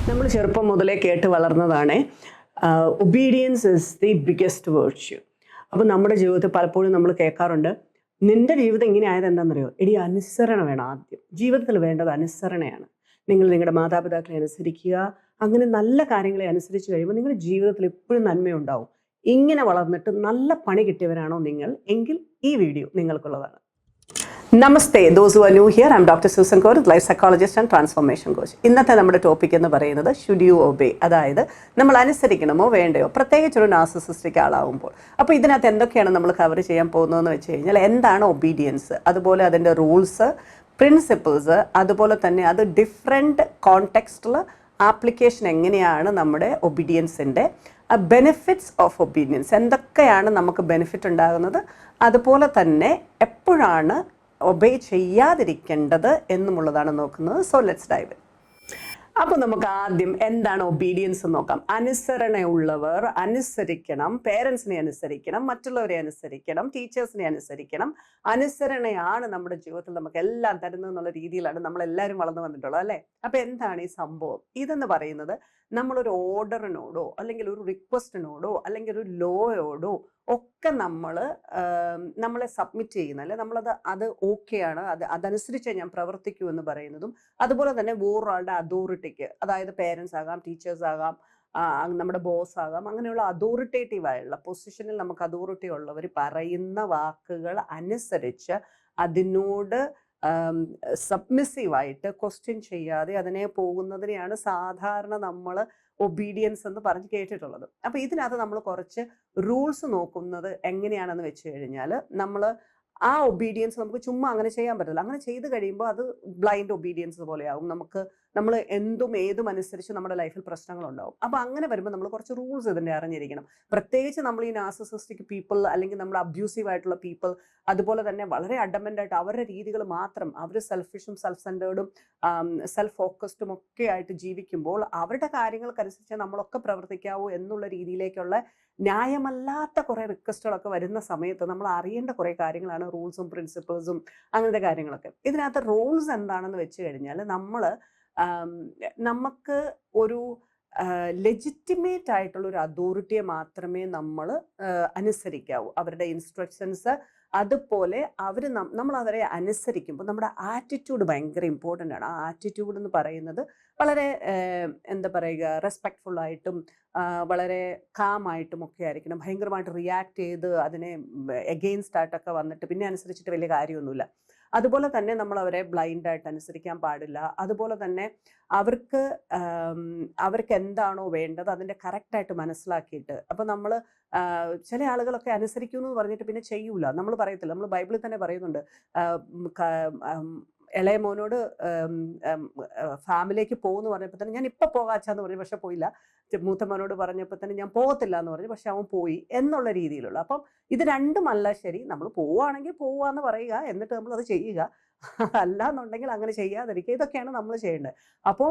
നമ്മൾ ചെറുപ്പം മുതലേ കേട്ട് വളർന്നതാണ് obedience is the biggest virtue. അപ്പോൾ നമ്മുടെ ജീവിതത്തിൽ പലപ്പോഴും നമ്മൾ കേൾക്കാറുണ്ട്, നിന്റെ ജീവിതം ഇങ്ങനെ ആയത് എന്താണെന്നറിയോ, എടി അനുസരണ വേണം. ആദ്യം ജീവിതത്തിൽ വേണ്ടത് അനുസരണയാണ്. നിങ്ങൾ നിങ്ങളുടെ മാതാപിതാക്കളെ അനുസരിക്കുക, അങ്ങനെ നല്ല കാര്യങ്ങളെ അനുസരിച്ച് കഴിയുമ്പോൾ നിങ്ങളുടെ ജീവിതത്തിൽ എപ്പോഴും നന്മയുണ്ടാവും. ഇങ്ങനെ വളർന്നിട്ട് നല്ല പണി കിട്ടിയവരാണോ നിങ്ങൾ എങ്കിൽ ഈ വീഡിയോ നിങ്ങൾക്കുള്ളതാണ്. Namaste, those who are new here, I am doctor Susan Kaur, life psychologist and transformation coach. ഇന്നത്തെ നമ്മുടെ ടോപ്പിക് എന്ന് പറയുന്നത് ഷുഡ് യു ഒബേ, അതായത് നമ്മൾ അനുസരിക്കണമോ വേണ്ടയോ, പ്രത്യേകിച്ചൊരു നാർസിസിസ്റ്റിക് ആളാവുമ്പോൾ. അപ്പോൾ ഇതിനകത്ത് എന്തൊക്കെയാണ് നമ്മൾ കവർ ചെയ്യാൻ പോകുന്നതെന്ന് വെച്ച് കഴിഞ്ഞാൽ, എന്താണ് ഒബീഡിയൻസ്, അതുപോലെ അതിൻ്റെ റൂൾസ്, പ്രിൻസിപ്പിൾസ്, അതുപോലെ തന്നെ അത് ഡിഫറെൻറ്റ് കോണ്ടെക്സ്റ്റിൽ ആപ്ലിക്കേഷൻ എങ്ങനെയാണ് നമ്മുടെ ഒബീഡിയൻസിൻ്റെ, ബെനിഫിറ്റ്സ് ഓഫ് ഒബീഡിയൻസ്, എന്തൊക്കെയാണ് നമുക്ക് ബെനിഫിറ്റ് ഉണ്ടാകുന്നത്, അതുപോലെ തന്നെ എപ്പോഴാണ് ഒബേ ചെയ്യാതിരിക്കേണ്ടത് എന്നുമുള്ളതാണ് നോക്കുന്നത്. So let's dive in. അപ്പോൾ നമുക്ക് ആദ്യം എന്താണ് ഒബീഡിയൻസ് എന്ന് നോക്കാം. അനുസരണയുള്ളവർ അനുസരിക്കണം, പേരൻസിനെ അനുസരിക്കണം, മറ്റുള്ളവരെ അനുസരിക്കണം, ടീച്ചേഴ്സിനെ അനുസരിക്കണം. അനുസരണയാണ് നമ്മുടെ ജീവിതത്തിൽ നമുക്ക് എല്ലാം തരുന്നത് എന്നുള്ള രീതിയിലാണ് നമ്മളെല്ലാവരും വളർന്നു വന്നിട്ടുള്ളത്, അല്ലേ? അപ്പോൾ എന്താണ് ഈ സംഭവം? ഇതെന്ന് പറയുന്നത് നമ്മളൊരു ഓർഡറിനോടോ അല്ലെങ്കിൽ ഒരു റിക്വസ്റ്റിനോടോ അല്ലെങ്കിൽ ഒരു ലോയോടോ ഒക്കെ നമ്മളെ സബ്മിറ്റ് ചെയ്യുന്ന, അല്ലെ അത് ഓക്കെയാണ്, അതനുസരിച്ച് ഞാൻ പ്രവർത്തിക്കൂ എന്ന് പറയുന്നതും, അതുപോലെ തന്നെ വേറൊരാളുടെ അതോറിറ്റിക്ക്, അതായത് പേരൻസ് ആകാം, ടീച്ചേഴ്സ് ആകാം, നമ്മുടെ ബോസ് ആകാം, അങ്ങനെയുള്ള അതോറിറ്റേറ്റീവ് ആയുള്ള പൊസിഷനിൽ നമുക്ക് അതോറിറ്റി ഉള്ളവർ പറയുന്ന വാക്കുകൾ അനുസരിച്ച് അതിനോട് സബ്മിസീവായിട്ട് ക്വസ്റ്റ്യൻ ചെയ്യാതെ അതിനെ പോകുന്നതിനെയാണ് സാധാരണ നമ്മൾ ഒബീഡിയൻസ് എന്ന് പറഞ്ഞ് കേട്ടിട്ടുള്ളത്. അപ്പോൾ ഇതിനകത്ത് നമ്മൾ കുറച്ച് റൂൾസ് നോക്കുന്നത് എങ്ങനെയാണെന്ന് വെച്ച് കഴിഞ്ഞാൽ, നമ്മൾ ആ ഒബീഡിയൻസ് നമുക്ക് ചുമ്മാ അങ്ങനെ ചെയ്യാൻ പറ്റില്ല. അങ്ങനെ ചെയ്ത് കഴിയുമ്പോൾ അത് ബ്ലൈൻഡ് ഒബീഡിയൻസ് പോലെയാവും. നമ്മൾ എന്തും ഏതും അനുസരിച്ച് നമ്മുടെ ലൈഫിൽ പ്രശ്നങ്ങളുണ്ടാവും. അപ്പോൾ അങ്ങനെ വരുമ്പോൾ നമ്മൾ കുറച്ച് റൂൾസ് ഇതിൻ്റെ അറിഞ്ഞിരിക്കണം. പ്രത്യേകിച്ച് നമ്മൾ ഈ നാർസിസിസ്റ്റിക് പീപ്പിൾ, അല്ലെങ്കിൽ നമ്മൾ അബ്യൂസീവ് ആയിട്ടുള്ള പീപ്പിൾ, അതുപോലെ തന്നെ വളരെ അഡമൻ്റ് ആയിട്ട് അവരുടെ രീതികൾ മാത്രം, അവർ സെൽഫിഷും സെൽഫ് സെൻറ്റേർഡും സെൽഫ് ഫോക്കസ്ഡും ഒക്കെ ആയിട്ട് ജീവിക്കുമ്പോൾ അവരുടെ കാര്യങ്ങൾക്കനുസരിച്ച് നമ്മളൊക്കെ പ്രവർത്തിക്കാവൂ എന്നുള്ള രീതിയിലേക്കുള്ള ന്യായമല്ലാത്ത കുറേ റിക്വസ്റ്റുകളൊക്കെ വരുന്ന സമയത്ത് നമ്മൾ അറിയേണ്ട കുറേ കാര്യങ്ങളാണ് റൂൾസും പ്രിൻസിപ്പിൾസും അങ്ങനത്തെ കാര്യങ്ങളൊക്കെ. ഇതിനകത്ത് റൂൾസ് എന്താണെന്ന് വെച്ച് കഴിഞ്ഞാൽ, നമുക്ക് ഒരു ലെജിറ്റിമേറ്റ് ആയിട്ടുള്ള ഒരു അതോറിറ്റിയെ മാത്രമേ നമ്മൾ അനുസരിക്കാവൂ. അവരുടെ ഇൻസ്ട്രക്ഷൻസ്, അതുപോലെ നമ്മൾ അവരെ അനുസരിക്കുമ്പോൾ നമ്മുടെ ആറ്റിറ്റ്യൂഡ് ഭയങ്കര ഇമ്പോർട്ടൻ്റ് ആണ്. ആ ആറ്റിറ്റ്യൂഡ് എന്ന് പറയുന്നത് വളരെ എന്താ പറയുക, റെസ്പെക്ട്ഫുള്ളായിട്ടും വളരെ കാമായിട്ടും ഒക്കെ ആയിരിക്കണം. ഭയങ്കരമായിട്ട് റിയാക്ട് ചെയ്ത് അതിനെ എഗെയിൻസ്റ്റ് ആയിട്ടൊക്കെ വന്നിട്ട് പിന്നെ അനുസരിച്ചിട്ട് വലിയ കാര്യമൊന്നുമില്ല. അതുപോലെ തന്നെ നമ്മൾ അവരെ ബ്ലൈൻഡായിട്ട് അനുസരിക്കാൻ പാടില്ല. അതുപോലെ തന്നെ അവർക്ക് എന്താണോ വേണ്ടത് അതിൻ്റെ കറക്റ്റായിട്ട് മനസ്സിലാക്കിയിട്ട്, അപ്പോൾ നമ്മൾ ചില ആളുകളൊക്കെ അനുസരിക്കുന്നു എന്ന് പറഞ്ഞിട്ട് പിന്നെ ചെയ്യൂല, നമ്മൾ പറയത്തില്ല. നമ്മൾ ബൈബിളിൽ തന്നെ പറയുന്നുണ്ട്, ഇളയ മോനോട് ഫാമിലേക്ക് പോകുമെന്ന് പറഞ്ഞപ്പോൾ തന്നെ ഞാൻ ഇപ്പം പോകാച്ചാന്ന് പറഞ്ഞു, പക്ഷെ പോയില്ല. മൂത്ത മോനോട് പറഞ്ഞപ്പോൾ തന്നെ ഞാൻ പോകത്തില്ല എന്ന് പറഞ്ഞു, പക്ഷെ അവൻ പോയി എന്നുള്ള രീതിയിലുള്ള. അപ്പം ഇത് രണ്ടുമല്ല ശരി. നമ്മൾ പോവുകയാണെങ്കിൽ പോവാന്ന് പറയുക, എന്നിട്ട് നമ്മൾ അത് ചെയ്യുക. അല്ല എന്നുണ്ടെങ്കിൽ അങ്ങനെ ചെയ്യാതിരിക്കുക. ഇതൊക്കെയാണ് നമ്മൾ ചെയ്യേണ്ടത്. അപ്പോൾ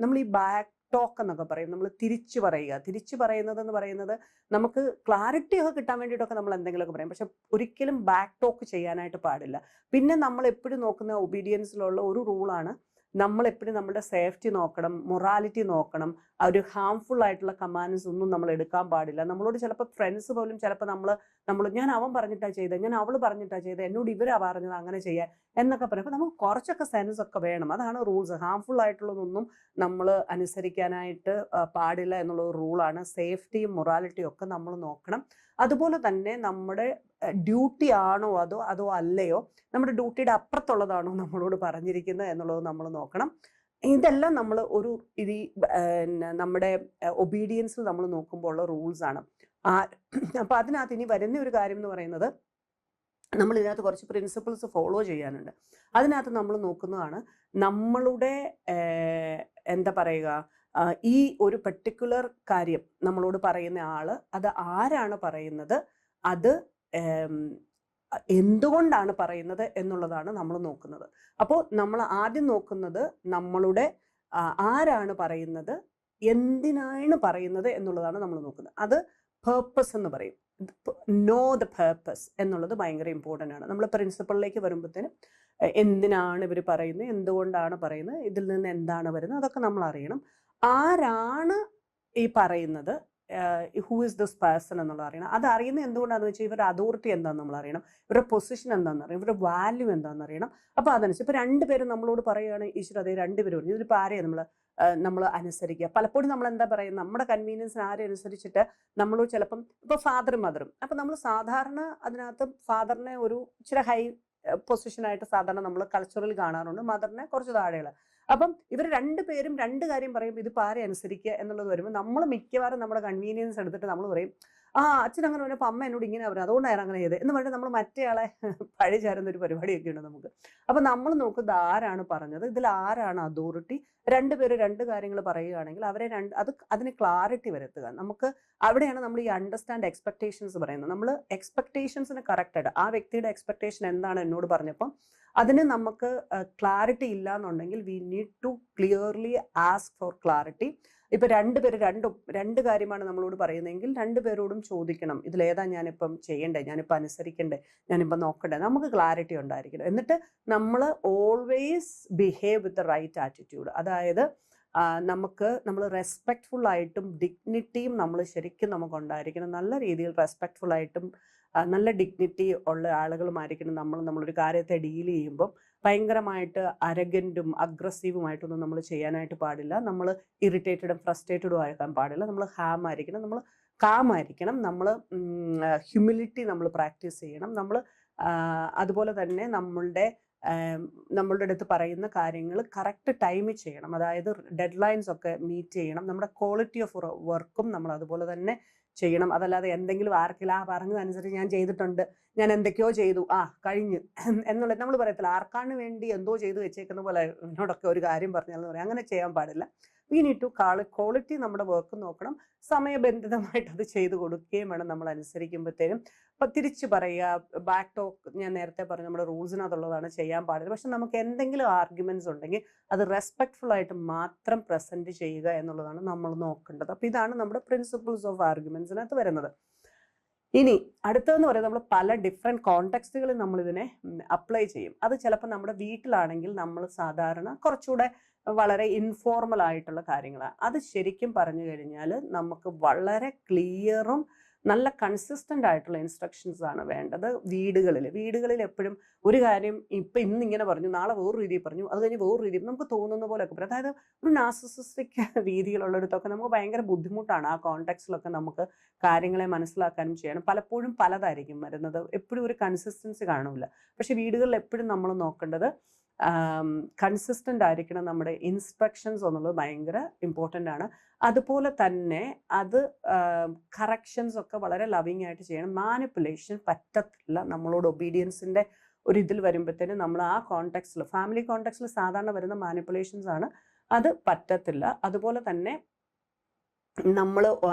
നമ്മൾ ഈ ബാക്ക് ടോക്ക് എന്നൊക്കെ പറയും, നമ്മൾ തിരിച്ചു പറയുക. തിരിച്ചു പറയുന്നതെന്ന് പറയുന്നത് നമുക്ക് ക്ലാരിറ്റി ഒക്കെ കിട്ടാൻ വേണ്ടിയിട്ടൊക്കെ നമ്മൾ എന്തെങ്കിലുമൊക്കെ പറയും, പക്ഷെ ഒരിക്കലും ബാക്ക് ടോക്ക് ചെയ്യാനായിട്ട് പാടില്ല. പിന്നെ നമ്മൾ എപ്പോഴും നോക്കുന്ന ഒബീഡിയൻസിലുള്ള ഒരു റൂളാണ്, നമ്മളെപ്പോഴും നമ്മുടെ സേഫ്റ്റി നോക്കണം, മൊറാലിറ്റി നോക്കണം. ഒരു ഹാംഫുൾ ആയിട്ടുള്ള കമാൻഡ്സ് ഒന്നും നമ്മൾ എടുക്കാൻ പാടില്ല. നമ്മളോട് ചിലപ്പോൾ ഫ്രണ്ട്സ് പോലും ചിലപ്പോൾ ഞാൻ അവൻ പറഞ്ഞിട്ടാണ് ചെയ്തത്, ഞാൻ അവൾ പറഞ്ഞിട്ടാണ് ചെയ്തത്, എന്നോട് ഇവരാ പറഞ്ഞത് അങ്ങനെ ചെയ്യാൻ എന്നൊക്കെ പറയും. അപ്പോൾ നമുക്ക് കുറച്ചൊക്കെ സെൻസ് ഒക്കെ വേണം. അതാണ് റൂൾസ്. ഹാംഫുൾ ആയിട്ടുള്ളതൊന്നും നമ്മൾ അനുസരിക്കാനായിട്ട് പാടില്ല എന്നുള്ള റൂളാണ്. സേഫ്റ്റിയും മൊറാലിറ്റിയും ഒക്കെ നമ്മൾ നോക്കണം. അതുപോലെ തന്നെ നമ്മുടെ ഡ്യൂട്ടി ആണോ അതോ അല്ലയോ, നമ്മുടെ ഡ്യൂട്ടിയുടെ അപ്പുറത്തുള്ളതാണോ നമ്മളോട് പറഞ്ഞിരിക്കുന്നത് എന്നുള്ളത് നമ്മൾ നോക്കണം. ഇതെല്ലാം നമ്മൾ നമ്മുടെ ഒബീഡിയൻസിൽ നമ്മൾ നോക്കുമ്പോൾ ഉള്ള റൂൾസ് ആണ്. അപ്പോൾ അതിനകത്ത് ഇനി വരുന്ന ഒരു കാര്യം എന്ന് പറയുന്നത്, നമ്മൾ ഇതിനകത്ത് കുറച്ച് പ്രിൻസിപ്പിൾസ് ഫോളോ ചെയ്യാനുണ്ട്. അതിനകത്ത് നമ്മൾ നോക്കുന്നതാണ് നമ്മളുടെ എന്താ പറയുക, ഈ ഒരു പെർട്ടിക്കുലർ കാര്യം നമ്മളോട് പറയുന്ന ആള് അത് ആരാണ് പറയുന്നത്, അത് എന്തുകൊണ്ടാണ് പറയുന്നത് എന്നുള്ളതാണ് നമ്മൾ നോക്കുന്നത്. അപ്പോൾ നമ്മൾ ആദ്യം നോക്കുന്നത് നമ്മളുടെ ആരാണ് പറയുന്നത്, എന്തിനാണ് പറയുന്നത് എന്നുള്ളതാണ് നമ്മൾ നോക്കുന്നത്. അത് പേർപ്പസ് എന്ന് പറയും. നോ ദ പേർപ്പസ് എന്നുള്ളത് ഭയങ്കര ഇമ്പോർട്ടൻ്റ് ആണ്. നമ്മൾ പ്രിൻസിപ്പളിലേക്ക് വരുമ്പോഴത്തേനും എന്തിനാണ് ഇവർ പറയുന്നത്, എന്തുകൊണ്ടാണ് പറയുന്നത്, ഇതിൽ നിന്ന് എന്താണ് വരുന്നത്, അതൊക്കെ നമ്മൾ അറിയണം. ആരാണ് ഈ പറയുന്നത്, ഹൂ ഇസ് ദിസ് പേഴ്സൺ എന്നുള്ളത് അറിയണം. അത് അറിയുന്നത് എന്തുകൊണ്ടാണെന്ന് വെച്ചാൽ ഇവരുടെ അതോറിറ്റി എന്താണെന്ന് നമ്മൾ അറിയണം, ഇവരുടെ പൊസിഷൻ എന്താണെന്ന് അറിയണം, ഇവരുടെ വാല്യൂ എന്താണെന്ന് അറിയണം. അപ്പോൾ അതനുസരിച്ച് ഇപ്പോൾ രണ്ടുപേരും നമ്മളോട് പറയുകയാണ്, ഈശ്വര അതേ രണ്ടുപേരും ഇതിലിപ്പോൾ ആരെയാണ് നമ്മൾ അനുസരിക്കുക. പലപ്പോഴും നമ്മൾ എന്താ പറയുക, നമ്മുടെ കൺവീനിയൻസിന് ആരെ അനുസരിച്ചിട്ട് നമ്മൾ ചിലപ്പം ഇപ്പോൾ ഫാദറും മദറും, അപ്പം നമ്മൾ സാധാരണ അതിനകത്ത് ഫാദറിനെ ഒരു ഇച്ചിരി ഹൈ പൊസിഷനായിട്ട് സാധാരണ നമ്മൾ കൾച്ചറൽ കാണാറുണ്ട്, മദറിനെ കുറച്ച് താഴെയുള്ള. അപ്പം ഇവർ രണ്ടുപേരും രണ്ട് കാര്യം പറയുമ്പോൾ ഇതിപ്പോൾ ആരെ അനുസരിക്കുക എന്നുള്ളത് വരുമ്പോൾ നമ്മൾ മിക്കവാറും നമ്മുടെ കൺവീനിയൻസ് എടുത്തിട്ട് നമ്മൾ പറയും, അച്ഛൻ അങ്ങനെ പറഞ്ഞപ്പോൾ അമ്മ എന്നോട് ഇങ്ങനെ പറഞ്ഞു അതുകൊണ്ടാണ് അങ്ങനെ ചെയ്തത് എന്ന് പറഞ്ഞിട്ട് നമ്മൾ മറ്റേയാളെ പഴി ചേരുന്ന ഒരു പരിപാടിയൊക്കെ ഉണ്ട് നമുക്ക്. അപ്പം നമ്മൾ നോക്കുന്നത് ആരാണ് പറഞ്ഞത്, ഇതിൽ ആരാണ് അതോറിറ്റി. രണ്ടുപേരും രണ്ട് കാര്യങ്ങൾ പറയുകയാണെങ്കിൽ അവരെ അതിന് ക്ലാരിറ്റി വരുത്തുക. നമുക്ക് അവിടെയാണ് നമ്മൾ ഈ അണ്ടർസ്റ്റാൻഡ് എക്സ്പെക്ടേഷൻസ് പറയുന്നത്. നമ്മൾ എക്സ്പെക്ടേഷൻസിന് കറക്റ്റായിട്ട് ആ വ്യക്തിയുടെ എക്സ്പെക്ടേഷൻ എന്താണ് എന്നോട് പറഞ്ഞപ്പം അതിന് നമുക്ക് ക്ലാരിറ്റി ഇല്ല എന്നുണ്ടെങ്കിൽ we need to clearly ask for clarity. ഇപ്പം രണ്ട് കാര്യമാണ് നമ്മളോട് പറയുന്നതെങ്കിൽ രണ്ടുപേരോടും ചോദിക്കണം, ഇതിലേതാ ഞാനിപ്പം ചെയ്യണ്ടേ, ഞാനിപ്പോൾ അനുസരിക്കണ്ടേ, ഞാനിപ്പോൾ നോക്കണ്ടേ. നമുക്ക് ക്ലാരിറ്റി ഉണ്ടായിരിക്കണം. എന്നിട്ട് നമ്മൾ always behave with the right attitude. അതായത് നമ്മൾ റെസ്പെക്റ്റ്ഫുൾ ആയിട്ടും ഡിഗ്നിറ്റിയും നമ്മൾ ശരിക്കും നമുക്ക് ഉണ്ടായിരിക്കണം. നല്ല രീതിയിൽ റെസ്പെക്റ്റ്ഫുൾ ആയിട്ടും നല്ല ഡിഗ്നിറ്റി ഉള്ള ആളുകളുമായിരിക്കണം നമ്മളൊരു കാര്യത്തെ ഡീൽ ചെയ്യുമ്പം. ഭയങ്കരമായിട്ട് അരഗൻറ്റും അഗ്രസീവുമായിട്ടൊന്നും നമ്മൾ ചെയ്യാനായിട്ട് പാടില്ല. നമ്മൾ ഇറിറ്റേറ്റഡും ഫ്രസ്ട്രേറ്റഡും ആക്കാൻ പാടില്ല. നമ്മൾ ഹാം ആയിരിക്കണം, നമ്മൾ കാം ആയിരിക്കണം, നമ്മൾ ഹ്യൂമിലിറ്റി നമ്മൾ പ്രാക്ടീസ് ചെയ്യണം. നമ്മൾ അതുപോലെ തന്നെ നമ്മളുടെ അടുത്ത് പറയുന്ന കാര്യങ്ങൾ കറക്റ്റ് ടൈമിൽ ചെയ്യണം. അതായത് ഡെഡ് ലൈൻസ് ഒക്കെ മീറ്റ് ചെയ്യണം. നമ്മുടെ ക്വാളിറ്റി ഓഫ് വർക്കും നമ്മൾ അതുപോലെ തന്നെ ചെയ്യണം. അതല്ലാതെ എന്തെങ്കിലും ആർക്കെങ്കിലും പറഞ്ഞതനുസരിച്ച് ഞാൻ ചെയ്തിട്ടുണ്ട്, ഞാൻ എന്തൊക്കെയോ ചെയ്തു, കഴിഞ്ഞു എന്നുള്ളത് നമ്മൾ പറയത്തില്ല. ആർക്കാണ് വേണ്ടി എന്തോ ചെയ്തു വെച്ചേക്കുന്ന പോലെ എന്നോടൊക്കെ ഒരു കാര്യം പറഞ്ഞാൽ പറയാം, അങ്ങനെ ചെയ്യാൻ പാടില്ല. വി നീഡ് ടു ക്വാളിറ്റി നമ്മുടെ വർക്ക് നോക്കണം. സമയബന്ധിതമായിട്ട് അത് ചെയ്തു കൊടുക്കുകയും വേണം നമ്മൾ അനുസരിക്കുമ്പോഴത്തേനും. അപ്പം തിരിച്ചു പറയുക, ബാക്ക് ടോക്ക് ഞാൻ നേരത്തെ പറഞ്ഞു നമ്മുടെ റൂൾസിനകത്തുള്ളതാണ്, ചെയ്യാൻ പാടില്ല. പക്ഷെ നമുക്ക് എന്തെങ്കിലും ആർഗ്യുമെന്റ്സ് ഉണ്ടെങ്കിൽ അത് റെസ്പെക്ട്ഫുൾ ആയിട്ട് മാത്രം പ്രസന്റ് ചെയ്യുക എന്നുള്ളതാണ് നമ്മൾ നോക്കേണ്ടത്. അപ്പം ഇതാണ് നമ്മുടെ പ്രിൻസിപ്പിൾസ് ഓഫ് ആർഗ്യുമെന്റ്സിനകത്ത് വരുന്നത്. ഇനി അടുത്തതെന്ന് പറയുന്നത് നമ്മൾ പല ഡിഫറെൻറ്റ് കോണ്ടെക്സ്റ്റുകളിൽ നമ്മളിതിനെ അപ്ലൈ ചെയ്യും. അത് ചിലപ്പോൾ നമ്മുടെ വീട്ടിലാണെങ്കിൽ നമ്മൾ സാധാരണ കുറച്ചുകൂടെ വളരെ ഇൻഫോർമൽ ആയിട്ടുള്ള കാര്യങ്ങളാണ്. അത് ശരിക്കും പറഞ്ഞു കഴിഞ്ഞാൽ നമുക്ക് വളരെ ക്ലിയറും നല്ല കൺസിസ്റ്റൻ്റ് ആയിട്ടുള്ള ഇൻസ്ട്രക്ഷൻസ് ആണ് വേണ്ടത്. വീടുകളിൽ എപ്പോഴും ഒരു കാര്യം ഇന്നിങ്ങനെ പറഞ്ഞു, നാളെ വേറൊരു രീതിയിൽ പറഞ്ഞു, അത് കഴിഞ്ഞ് വേറൊരു രീതിയിൽ നമുക്ക് തോന്നുന്ന പോലെയൊക്കെ പറയും. അതായത് ഒരു നാർസിസിസ്റ്റിക് രീതിയിലുള്ളിടത്തൊക്കെ നമുക്ക് ഭയങ്കര ബുദ്ധിമുട്ടാണ്. ആ കോണ്ടെക്സ്റ്റിലൊക്കെ നമുക്ക് കാര്യങ്ങളെ മനസ്സിലാക്കാനും ചെയ്യണം. പലപ്പോഴും പലതായിരിക്കും വരുന്നത്, എപ്പോഴും ഒരു കൺസിസ്റ്റൻസി കാണില്ല. പക്ഷെ വീടുകളിൽ എപ്പോഴും നമ്മൾ നോക്കേണ്ടത് കൺസിസ്റ്റൻ്റ് ആയിരിക്കണം. നമ്മുടെ ഇൻസ്ട്രക്ഷൻസ് എന്നുള്ളത് ഭയങ്കര ഇമ്പോർട്ടൻ്റ് ആണ്. അതുപോലെ തന്നെ അത് കറക്ഷൻസ് ഒക്കെ വളരെ ലവിങ് ആയിട്ട് ചെയ്യണം. മാനിപ്പുലേഷൻ പറ്റത്തില്ല. നമ്മളോട് ഒബീഡിയൻസിൻ്റെ ഒരു ഇതിൽ വരുമ്പോഴത്തേനും നമ്മൾ ആ കോണ്ടെക്സ്റ്റിൽ, ഫാമിലി കോണ്ടെക്സ്റ്റിൽ സാധാരണ വരുന്ന മാനിപ്പുലേഷൻസ് ആണ്, അത് പറ്റത്തില്ല. അതുപോലെ തന്നെ നമ്മൾ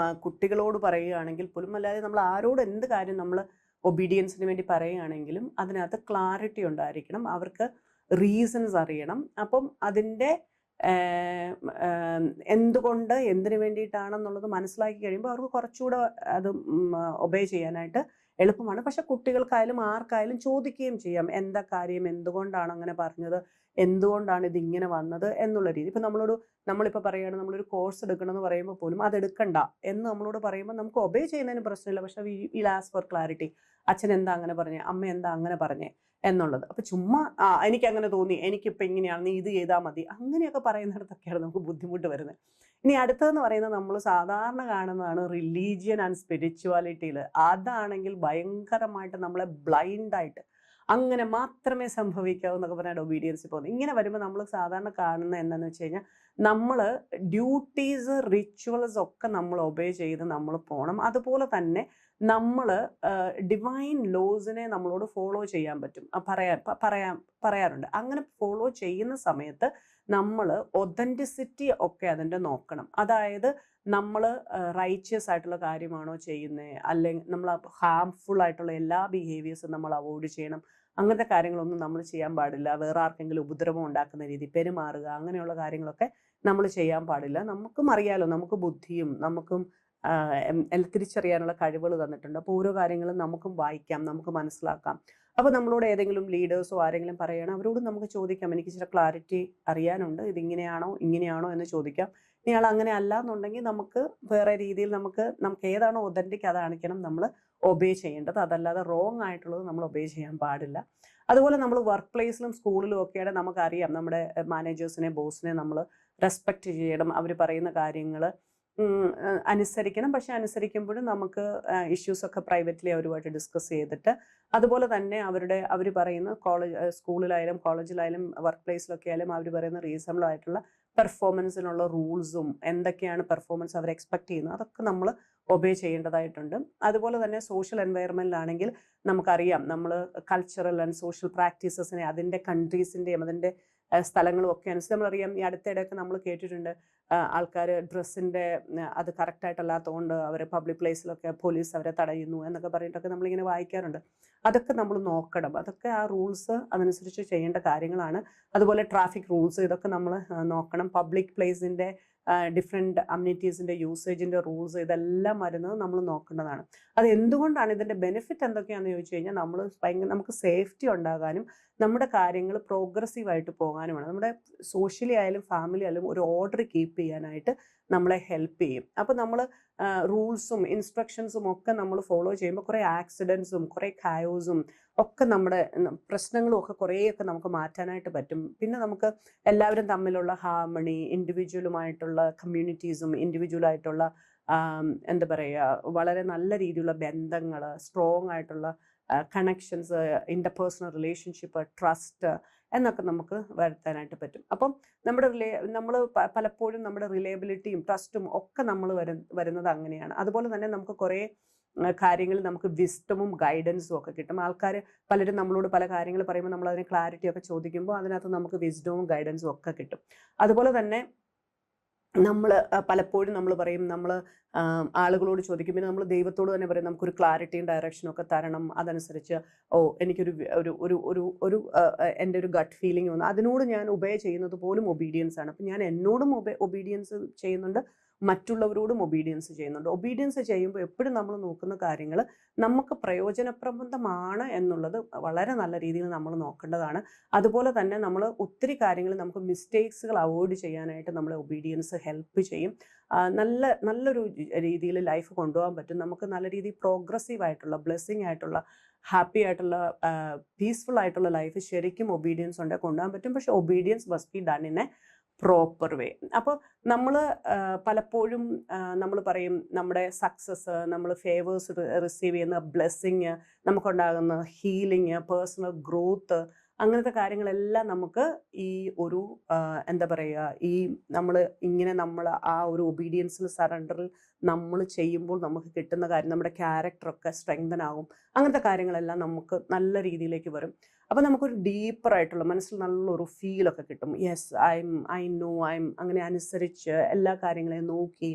കുട്ടികളോട് പറയുകയാണെങ്കിൽ പോലും, അല്ലാതെ നമ്മൾ ആരോട് എന്ത് കാര്യം നമ്മൾ ഒബീഡിയൻസിന് വേണ്ടി പറയുകയാണെങ്കിലും അതിനകത്ത് ക്ലാരിറ്റി ഉണ്ടായിരിക്കണം. അവർക്ക് റീസൺസ് അറിയണം. അപ്പം അതിൻ്റെ എന്തുകൊണ്ട് എന്തിനു വേണ്ടിയിട്ടാണെന്നുള്ളത് മനസ്സിലാക്കി കഴിയുമ്പോൾ അവർക്ക് കുറച്ചുകൂടെ അത് ഒബേ ചെയ്യാനായിട്ട് എളുപ്പമാണ്. പക്ഷെ കുട്ടികൾക്കായാലും ആർക്കായാലും ചോദിക്കുകയും ചെയ്യാം, എന്താ കാര്യം, എന്തുകൊണ്ടാണ് അങ്ങനെ പറഞ്ഞത്, എന്തുകൊണ്ടാണ് ഇതിങ്ങനെ വന്നത് എന്നുള്ള രീതി. ഇപ്പം നമ്മളിപ്പോൾ പറയുകയാണ്, നമ്മളൊരു കോഴ്സ് എടുക്കണമെന്ന് പറയുമ്പോൾ പോലും അതെടുക്കണ്ട എന്ന് നമ്മളോട് പറയുമ്പോൾ നമുക്ക് ഒബേ ചെയ്യുന്നതിന് പ്രശ്നമില്ല. പക്ഷെ വിൽ ആസ്ക് ഫോർ ക്ലാരിറ്റി. അച്ഛൻ എന്താ അങ്ങനെ പറഞ്ഞേ, അമ്മ എന്താ അങ്ങനെ പറഞ്ഞേ എന്നുള്ളത്. അപ്പം ചുമ്മാ എനിക്കങ്ങനെ തോന്നി, എനിക്കിപ്പോൾ ഇങ്ങനെയാണ്, നീ ഇത് ചെയ്താൽ മതി, അങ്ങനെയൊക്കെ പറയുന്നിടത്തൊക്കെയാണ് നമുക്ക് ബുദ്ധിമുട്ട് വരുന്നത്. ഇനി അടുത്തതെന്ന് പറയുന്നത് നമ്മൾ സാധാരണ കാണുന്നതാണ് റിലീജിയൻ ആൻഡ് സ്പിരിച്വാലിറ്റിയിൽ. അതാണെങ്കിൽ ഭയങ്കരമായിട്ട് നമ്മളെ ബ്ലൈൻഡായിട്ട് അങ്ങനെ മാത്രമേ സംഭവിക്കാവൂ എന്നൊക്കെ പറഞ്ഞാൽ ഒബീഡിയൻസ് പോകുന്നത്. ഇങ്ങനെ വരുമ്പോൾ നമ്മൾ സാധാരണ കാണുന്ന എന്താണെന്ന് വെച്ച് കഴിഞ്ഞാൽ നമ്മൾ ഡ്യൂട്ടീസ് റിച്വൽസ് ഒക്കെ നമ്മൾ ഒബേ ചെയ്ത് നമ്മൾ പോകണം. അതുപോലെ തന്നെ നമ്മൾ ഡിവൈൻ ലോസിനെ നമ്മളോട് ഫോളോ ചെയ്യാൻ പറ്റും, പറയാറുണ്ട്. അങ്ങനെ ഫോളോ ചെയ്യുന്ന സമയത്ത് നമ്മൾ ഒതൻറ്റിസിറ്റി ഒക്കെ അതിൻ്റെ നോക്കണം. അതായത് നമ്മൾ റൈച്ചിയസ് ആയിട്ടുള്ള കാര്യമാണോ ചെയ്യുന്നത്, അല്ലെങ്കിൽ നമ്മൾ ഹാംഫുൾ ആയിട്ടുള്ള എല്ലാ ബിഹേവിയേഴ്സും നമ്മൾ അവോയ്ഡ് ചെയ്യണം. അങ്ങനത്തെ കാര്യങ്ങളൊന്നും നമ്മൾ ചെയ്യാൻ പാടില്ല. വേറെ ആർക്കെങ്കിലും ഉപദ്രവം ഉണ്ടാക്കുന്ന രീതി പെരുമാറുക, അങ്ങനെയുള്ള കാര്യങ്ങളൊക്കെ നമ്മൾ ചെയ്യാൻ പാടില്ല. നമുക്കും അറിയാലോ, നമുക്ക് ബുദ്ധിയും നമുക്കും തിരിച്ചറിയാനുള്ള കഴിവുകൾ തന്നിട്ടുണ്ട്. അപ്പോൾ ഓരോ കാര്യങ്ങളും നമുക്കും വായിക്കാം, നമുക്ക് മനസ്സിലാക്കാം. അപ്പോൾ നമ്മളോട് ഏതെങ്കിലും ലീഡേഴ്സോ ആരെങ്കിലും പറയുകയാണ്, അവരോട് നമുക്ക് ചോദിക്കാം, എനിക്ക് ചില ക്ലാരിറ്റി അറിയാനുണ്ട്, ഇതിങ്ങനെയാണോ ഇങ്ങനെയാണോ എന്ന് ചോദിക്കാം. ഇയാൾ അങ്ങനെ അല്ല എന്നുണ്ടെങ്കിൽ നമുക്ക് വേറെ രീതിയിൽ നമുക്ക് ഏതാണോ ഒതൻറ്റിക് അതാണിക്കണം നമ്മൾ ഒബേ ചെയ്യേണ്ടത്. അതല്ലാതെ റോങ് ആയിട്ടുള്ളത് നമ്മൾ ഒബേ ചെയ്യാൻ പാടില്ല. അതുപോലെ നമ്മൾ വർക്ക് പ്ലേസിലും സ്കൂളിലും ഒക്കെയാണ് നമുക്കറിയാം, നമ്മുടെ മാനേജേഴ്സിനെ ബോസിനെ നമ്മൾ റെസ്പെക്റ്റ് ചെയ്യണം, അവർ പറയുന്ന കാര്യങ്ങൾ അനുസരിക്കണം. പക്ഷെ അനുസരിക്കുമ്പോഴും നമുക്ക് ഇഷ്യൂസൊക്കെ പ്രൈവറ്റ്ലി അവരുമായിട്ട് ഡിസ്കസ് ചെയ്തിട്ട്, അതുപോലെ തന്നെ അവർ പറയുന്ന സ്കൂളിലായാലും കോളേജിലായാലും വർക്ക് പ്ലേസിലൊക്കെ ആയാലും അവർ പറയുന്ന റീസണബിൾ ആയിട്ടുള്ള പെർഫോമൻസിനുള്ള റൂൾസും എന്തൊക്കെയാണ് പെർഫോമൻസ് അവർ എക്സ്പെക്ട് ചെയ്യുന്നത് അതൊക്കെ നമ്മൾ ഒബേ ചെയ്യേണ്ടതായിട്ടുണ്ട്. അതുപോലെ തന്നെ സോഷ്യൽ എൻവയറമെൻറ്റിലാണെങ്കിൽ നമുക്കറിയാം, നമ്മൾ കൾച്ചറൽ ആൻഡ് സോഷ്യൽ പ്രാക്ടീസസിനെ അതിൻ്റെ കൺട്രീസിൻ്റെയും അതിൻ്റെ സ്ഥലങ്ങളും ഒക്കെ അനുസരിച്ച് നമ്മളറിയാം. ഈ അടുത്തിടെയൊക്കെ നമ്മൾ കേട്ടിട്ടുണ്ട്, ആൾക്കാർ ഡ്രസ്സിൻ്റെ അത് കറക്റ്റായിട്ടല്ലാത്തതുകൊണ്ട് അവർ പബ്ലിക് പ്ലേസിലൊക്കെ പോലീസ് അവരെ തടയുന്നു എന്നൊക്കെ പറഞ്ഞിട്ടൊക്കെ നമ്മളിങ്ങനെ വായിക്കാറുണ്ട്. അതൊക്കെ നമ്മൾ നോക്കണം. അതൊക്കെ ആ റൂൾസ് അതനുസരിച്ച് ചെയ്യേണ്ട കാര്യങ്ങളാണ്. അതുപോലെ ട്രാഫിക് റൂൾസ് ഇതൊക്കെ നമ്മൾ നോക്കണം. പബ്ലിക് പ്ലേസിൻ്റെ ഡിഫറെൻറ്റ് അമ്യൂണിറ്റീസിൻ്റെ യൂസേജിൻ്റെ റൂൾസ് ഇതെല്ലാം വരുന്നത് നമ്മൾ നോക്കേണ്ടതാണ്. അത് എന്തുകൊണ്ടാണ്, ഇതിൻ്റെ ബെനിഫിറ്റ് എന്തൊക്കെയാണെന്ന് ചോദിച്ചു കഴിഞ്ഞാൽ നമുക്ക് സേഫ്റ്റി ഉണ്ടാകാനും നമ്മുടെ കാര്യങ്ങൾ പ്രോഗ്രസീവായിട്ട് പോകാനുമാണ്. നമ്മുടെ സോഷ്യലി ആയാലും ഫാമിലി ആയാലും ഒരു ഓർഡർ കീപ്പ് ചെയ്യാനായിട്ട് നമ്മളെ ഹെൽപ്പ് ചെയ്യും. അപ്പോൾ നമ്മൾ റൂൾസും ഇൻസ്ട്രക്ഷൻസും ഒക്കെ നമ്മൾ ഫോളോ ചെയ്യുമ്പോൾ കുറേ ആക്സിഡൻസും കുറേ കയോസും ഒക്കെ നമ്മുടെ പ്രശ്നങ്ങളും ഒക്കെ കുറേയൊക്കെ നമുക്ക് മാറ്റാനായിട്ട് പറ്റും. പിന്നെ നമുക്ക് എല്ലാവരും തമ്മിലുള്ള ഹാർമണി, ഇൻഡിവിജ്വലുമായിട്ടുള്ള കമ്മ്യൂണിറ്റീസും ഇൻഡിവിജ്വലായിട്ടുള്ള എന്താ പറയുക, വളരെ നല്ല രീതിയിലുള്ള ബന്ധങ്ങൾ, സ്ട്രോങ് ആയിട്ടുള്ള കണക്ഷൻസ്, ഇൻ്റർപേഴ്സണൽ റിലേഷൻഷിപ്പ്, ട്രസ്റ്റ് എന്നൊക്കെ നമുക്ക് വരുത്താനായിട്ട് പറ്റും. അപ്പം നമ്മൾ പലപ്പോഴും നമ്മുടെ റിലയബിലിറ്റിയും ട്രസ്റ്റും ഒക്കെ നമ്മൾ വരുന്നത് അങ്ങനെയാണ്. അതുപോലെ തന്നെ നമുക്ക് കുറേ കാര്യങ്ങളിൽ നമുക്ക് വിസ്ഡമും ഗൈഡൻസും ഒക്കെ കിട്ടും. പലരും നമ്മളോട് പല കാര്യങ്ങൾ പറയുമ്പോൾ നമ്മൾ അതിന് ക്ലാരിറ്റി ഒക്കെ ചോദിക്കുമ്പോൾ അതിനകത്ത് നമുക്ക് വിസ്ഡവും ഗൈഡൻസും ഒക്കെ കിട്ടും. അതുപോലെ തന്നെ പലപ്പോഴും നമ്മൾ പറയും, ആളുകളോട് ചോദിക്കും, പിന്നെ നമ്മൾ ദൈവത്തോട് തന്നെ പറയും, നമുക്കൊരു ക്ലാരിറ്റിയും ഡയറക്ഷനും ഒക്കെ തരണം. അതനുസരിച്ച് എനിക്കൊരു എൻ്റെ ഒരു ഗട്ട് ഫീലിംഗ് വന്നു, അതിനോട് ഞാൻ ഒബേ ചെയ്യുന്നത് പോലും ഒബീഡിയൻസ് ആണ്. അപ്പം ഞാൻ എന്നോടും ഒബീഡിയൻസ് ചെയ്യുന്നുണ്ട്, മറ്റുള്ളവരോടും ഒബീഡിയൻസ് ചെയ്യുന്നുണ്ട്. ഒബീഡിയൻസ് ചെയ്യുമ്പോൾ എപ്പോഴും നമ്മൾ നോക്കുന്ന കാര്യങ്ങൾ നമുക്ക് പ്രയോജനപ്രദമാണ് എന്നുള്ളത് വളരെ നല്ല രീതിയിൽ നമ്മൾ നോക്കേണ്ടതാണ്. അതുപോലെ തന്നെ നമ്മൾ ഒത്തിരി കാര്യങ്ങൾ നമുക്ക് മിസ്റ്റേക്സുകൾ അവോയ്ഡ് ചെയ്യാനായിട്ട് നമ്മളെ ഒബീഡിയൻസ് ഹെൽപ്പ് ചെയ്യും. നല്ലൊരു രീതിയിൽ ലൈഫ് കൊണ്ടുപോകാൻ പറ്റും. നമുക്ക് നല്ല രീതിയിൽ പ്രോഗ്രസീവ് ആയിട്ടുള്ള, ബ്ലെസ്സിങ് ആയിട്ടുള്ള, ഹാപ്പി ആയിട്ടുള്ള, പീസ്ഫുൾ ആയിട്ടുള്ള ലൈഫ് ശരിക്കും ഒബീഡിയൻസ് ഉണ്ടെങ്കിൽ കൊണ്ടുപോകാൻ പറ്റും. പക്ഷെ obedience must be done in A proper വേ. അപ്പോൾ നമ്മൾ പലപ്പോഴും നമ്മൾ പറയും, നമ്മുടെ സക്സസ്, നമ്മൾ ഫേവേഴ്സ് റിസീവ് ചെയ്യുന്ന ബ്ലെസ്സിങ്, നമുക്കുണ്ടാകുന്ന ഹീലിംഗ്, പേഴ്സണൽ ഗ്രോത്ത്, അങ്ങനത്തെ കാര്യങ്ങളെല്ലാം നമുക്ക് ഈ ഒരു എന്താ പറയുക, നമ്മൾ ആ ഒരു ഒബീഡിയൻസിൽ സറണ്ടറിൽ നമ്മൾ ചെയ്യുമ്പോൾ നമുക്ക് കിട്ടുന്ന കാര്യം, നമ്മുടെ ക്യാരക്ടറൊക്കെ സ്ട്രെങ്തൻ ആകും. അങ്ങനത്തെ കാര്യങ്ങളെല്ലാം നമുക്ക് നല്ല രീതിയിലേക്ക് വരും. അപ്പോൾ നമുക്കൊരു ഡീപ്പറായിട്ടുള്ള മനസ്സിൽ നല്ലൊരു ഫീലൊക്കെ കിട്ടും. യെസ്, ഐ നോ അങ്ങനെ അനുസരിച്ച് എല്ലാ കാര്യങ്ങളെയും നോക്കി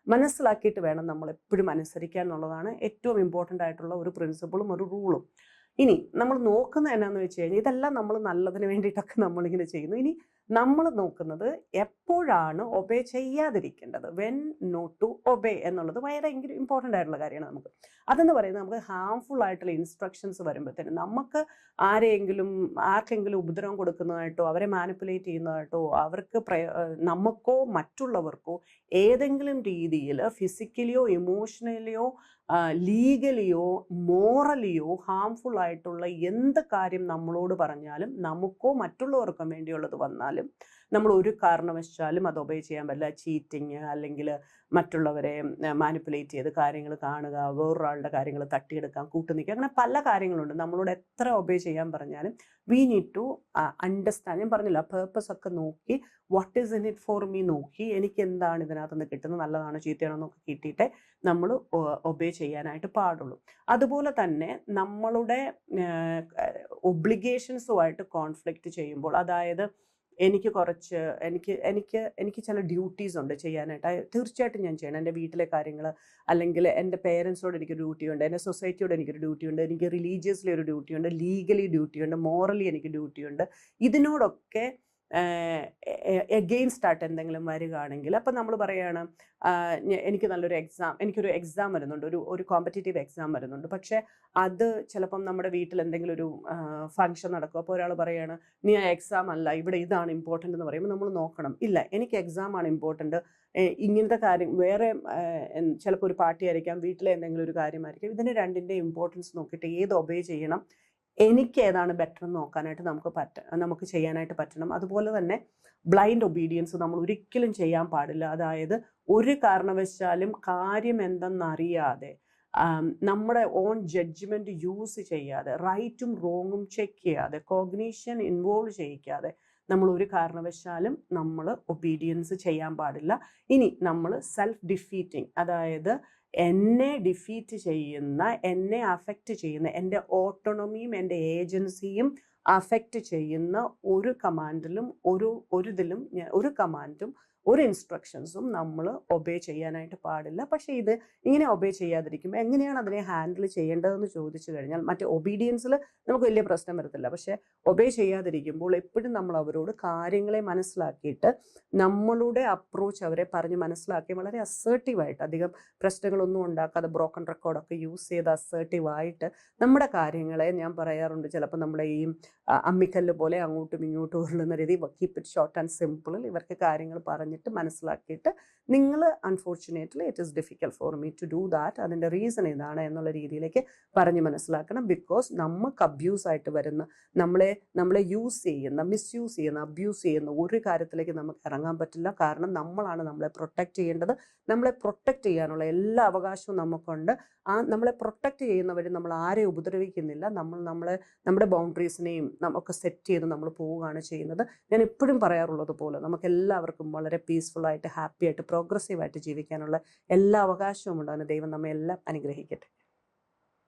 മനസ്സിലാക്കിയിട്ട് വേണം നമ്മൾ എപ്പോഴും അനുസരിക്കാൻ എന്നുള്ളതാണ് ഏറ്റവും ഇമ്പോർട്ടൻ്റ് ആയിട്ടുള്ള ഒരു പ്രിൻസിപ്പിളും ഒരു റൂളും. ഇനി നമ്മൾ നോക്കുന്നത് എന്നാന്ന് വെച്ച് കഴിഞ്ഞാൽ, ഇതെല്ലാം നമ്മൾ നല്ലതിന് വേണ്ടിയിട്ടൊക്കെ നമ്മളിങ്ങനെ ചെയ്യുന്നു. ഇനി നമ്മൾ നോക്കുന്നത് എപ്പോഴാണ് ഒബേ ചെയ്യാതിരിക്കേണ്ടത്, വെൻ നോട്ട് ടു ഒബേ എന്നുള്ളത് ഭയങ്കര ഇമ്പോർട്ടൻ്റ് ആയിട്ടുള്ള കാര്യമാണ് നമുക്ക്. അതെന്ന് പറയുന്നത്, നമുക്ക് ഹാംഫുൾ ആയിട്ടുള്ള ഇൻസ്ട്രക്ഷൻസ് വരുമ്പോഴത്തേനും നമുക്ക് ആർക്കെങ്കിലും ഉപദ്രവം കൊടുക്കുന്നതായിട്ടോ അവരെ മാനിപ്പുലേറ്റ് ചെയ്യുന്നതായിട്ടോ നമുക്കോ മറ്റുള്ളവർക്കോ ഏതെങ്കിലും രീതിയിൽ ഫിസിക്കലിയോ ഇമോഷണലിയോ ലീഗലിയോ മോറലിയോ ഹാംഫുൾ ആയിട്ടുള്ള എന്ത് കാര്യം നമ്മളോട് പറഞ്ഞാലും, നമുക്കോ മറ്റുള്ളവർക്കോ വേണ്ടിയുള്ളത് വന്നാലും, നമ്മൾ ഒരു കാരണവശാലും അത് ഒബേ ചെയ്യാൻ പറ്റില്ല. ചീറ്റിങ്, അല്ലെങ്കിൽ മറ്റുള്ളവരെ മാനിപ്പുലേറ്റ് ചെയ്ത് കാര്യങ്ങൾ കാണുക, വേറൊരാളുടെ കാര്യങ്ങൾ തട്ടിയെടുക്കാൻ കൂട്ടുനിൽക്കുക, അങ്ങനെ പല കാര്യങ്ങളുണ്ട്. നമ്മളോട് എത്ര ഒബേ ചെയ്യാൻ പറഞ്ഞാലും വി നീഡ് ടു അണ്ടർസ്റ്റാൻഡ്. ഞാൻ പറഞ്ഞില്ല, പേർപ്പസ് ഒക്കെ നോക്കി, what is in it for me നോക്കി, എനിക്ക് എന്താണ് ഇതിനകത്ത് നിന്ന് കിട്ടുന്നത്, നല്ലതാണോ ചീത്തയാണോ എന്നൊക്കെ കിട്ടിയിട്ടേ നമ്മൾ ഒബേ ചെയ്യാനായിട്ട് പാടുള്ളൂ. അതുപോലെ തന്നെ നമ്മളുടെ ഒബ്ലിഗേഷൻസുമായിട്ട് കോൺഫ്ലിക്റ്റ് ചെയ്യുമ്പോൾ, അതായത് എനിക്ക് ചില ഡ്യൂട്ടീസ് ഉണ്ട് ചെയ്യാനായിട്ട്, തീർച്ചയായിട്ടും ഞാൻ ചെയ്യണം. എൻ്റെ വീട്ടിലെ കാര്യങ്ങൾ, അല്ലെങ്കിൽ എൻ്റെ പേരൻസിനോട് എനിക്കൊരു ഡ്യൂട്ടിയുണ്ട്, എൻ്റെ സൊസൈറ്റിയോട് എനിക്കൊരു ഡ്യൂട്ടിയുണ്ട്, എനിക്ക് റിലീജിയസ്ലി ഒരു ഡ്യൂട്ടിയുണ്ട്, ലീഗലി ഡ്യൂട്ടിയുണ്ട്, മോറലി എനിക്ക് ഡ്യൂട്ടിയുണ്ട്. ഇതിനോടൊക്കെ എഗെയിൻസ്റ്റ് ആയിട്ട് എന്തെങ്കിലും വരികയാണെങ്കിൽ അപ്പം നമ്മൾ പറയുകയാണ് എനിക്കൊരു എക്സാം വരുന്നുണ്ട്, ഒരു കോമ്പറ്റേറ്റീവ് എക്സാം വരുന്നുണ്ട്. പക്ഷേ അത് ചിലപ്പം നമ്മുടെ വീട്ടിൽ എന്തെങ്കിലും ഒരു ഫംഗ്ഷൻ നടക്കും. അപ്പോൾ ഒരാൾ പറയുകയാണ് നീ ആ എക്സാം അല്ല, ഇവിടെ ഇതാണ് ഇമ്പോർട്ടൻ്റ് എന്ന് പറയുമ്പോൾ നമ്മൾ നോക്കണം, ഇല്ല എനിക്ക് എക്സാമാണ് ഇമ്പോർട്ടൻ്റ്, ഇങ്ങനത്തെ കാര്യം വേറെ ചിലപ്പോൾ ഒരു പാർട്ടി ആയിരിക്കാം, വീട്ടിലെ എന്തെങ്കിലും ഒരു കാര്യമായിരിക്കും. ഇതിന് രണ്ടിൻ്റെ ഇമ്പോർട്ടൻസ് നോക്കിയിട്ട് ഏത് ഒബേ ചെയ്യണം, എനിക്ക് ഏതാണ് ബെറ്റർ എന്ന് നോക്കാനായിട്ട് നമുക്ക് ചെയ്യാനായിട്ട് പറ്റണം. അതുപോലെ തന്നെ ബ്ലൈൻഡ് ഒബീഡിയൻസ് നമ്മൾ ഒരിക്കലും ചെയ്യാൻ പാടില്ല. അതായത് ഒരു കാരണവശാലും കാര്യം എന്തെന്നറിയാതെ നമ്മുടെ ഓൺ ജഡ്ജ്മെൻറ്റ് യൂസ് ചെയ്യാതെ, റൈറ്റും റോങ്ങും ചെക്ക് ചെയ്യാതെ, കോഗ്നീഷൻ ഇൻവോൾവ് ചെയ്യിക്കാതെ നമ്മൾ ഒരു കാരണവശാലും നമ്മൾ ഒബീഡിയൻസ് ചെയ്യാൻ പാടില്ല. ഇനി നമ്മൾ സെൽഫ് ഡിഫീറ്റിംഗ്, അതായത് എന്നെ ഡിഫീറ്റ് ചെയ്യുന്ന, എന്നെ അഫക്റ്റ് ചെയ്യുന്ന, എൻ്റെ ഓട്ടോണമിയും എൻ്റെ ഏജൻസിയും അഫക്റ്റ് ചെയ്യുന്ന ഒരു കമാൻഡിലും ഒരു കമാൻഡും ഒരു ഇൻസ്ട്രക്ഷൻസും നമ്മൾ ഒബേ ചെയ്യാനായിട്ട് പാടില്ല. പക്ഷേ ഇങ്ങനെ ഒബേ ചെയ്യാതിരിക്കുമ്പോൾ എങ്ങനെയാണ് അതിനെ ഹാൻഡിൽ ചെയ്യേണ്ടതെന്ന് ചോദിച്ചു കഴിഞ്ഞാൽ മറ്റേ ഒബീഡിയൻസിൽ നമുക്ക് വലിയ പ്രശ്നം വരത്തില്ല. പക്ഷേ ഒബേ ചെയ്യാതിരിക്കുമ്പോൾ എപ്പോഴും നമ്മൾ അവരോട് കാര്യങ്ങളെ മനസ്സിലാക്കിയിട്ട് നമ്മളുടെ അപ്രോച്ച് അവരെ പറഞ്ഞ് മനസ്സിലാക്കി വളരെ അസേർട്ടീവായിട്ട്, അധികം പ്രശ്നങ്ങളൊന്നും ഉണ്ടാക്കാതെ ബ്രോക്കൺ റെക്കോർഡൊക്കെ യൂസ് ചെയ്ത് അസേർട്ടീവായിട്ട് നമ്മുടെ കാര്യങ്ങളെ, ഞാൻ പറയാറുണ്ട് ചിലപ്പോൾ നമ്മുടെ ഈ അമ്മിക്കല്ല് പോലെ അങ്ങോട്ടും ഇങ്ങോട്ടും ഉരുളുന്ന രീതി, കീപ്പ് ഇറ്റ് ഷോർട്ട് ആൻഡ് സിമ്പിളിൽ ഇവർക്ക് കാര്യങ്ങൾ പറഞ്ഞിട്ട് മനസ്സിലാക്കിയിട്ട്, നിങ്ങൾ unfortunately it is difficult for me to do that, അതിൻ്റെ റീസൺ ഇതാണ് എന്നുള്ള രീതിയിലേക്ക് പറഞ്ഞ് മനസ്സിലാക്കണം. ബിക്കോസ് നമുക്ക് അബ്യൂസായിട്ട് വരുന്ന, നമ്മളെ യൂസ് ചെയ്യുന്ന, മിസ്യൂസ് ചെയ്യുന്ന, അബ്യൂസ് ചെയ്യുന്ന ഒരു കാര്യത്തിലേക്ക് നമുക്ക് ഇറങ്ങാൻ പറ്റില്ല. കാരണം നമ്മളാണ് നമ്മളെ പ്രൊട്ടക്റ്റ് ചെയ്യേണ്ടത്. നമ്മളെ പ്രൊട്ടക്റ്റ് ചെയ്യാനുള്ള എല്ലാ അവകാശവും നമുക്കുണ്ട്. നമ്മളെ പ്രൊട്ടക്റ്റ് ചെയ്യുന്നവർ നമ്മൾ ആരെയും ഉപദ്രവിക്കുന്നില്ല. നമ്മുടെ ബൗണ്ടറീസിനെയും നമുക്ക് സെറ്റ് ചെയ്ത് നമ്മൾ പോവുകയാണ് ചെയ്യുന്നത്. ഞാൻ എപ്പോഴും പറയാറുള്ളത് പോലെ നമുക്ക് എല്ലാവർക്കും വളരെ പീസ്ഫുള്ളായിട്ട്, ഹാപ്പി ആയിട്ട്, പ്രോഗ്രസീവായിട്ട് ജീവിക്കാനുള്ള എല്ലാ അവകാശവും ഉണ്ട്. അതിന് ദൈവം നമ്മെ എല്ലാം അനുഗ്രഹിക്കട്ടെ.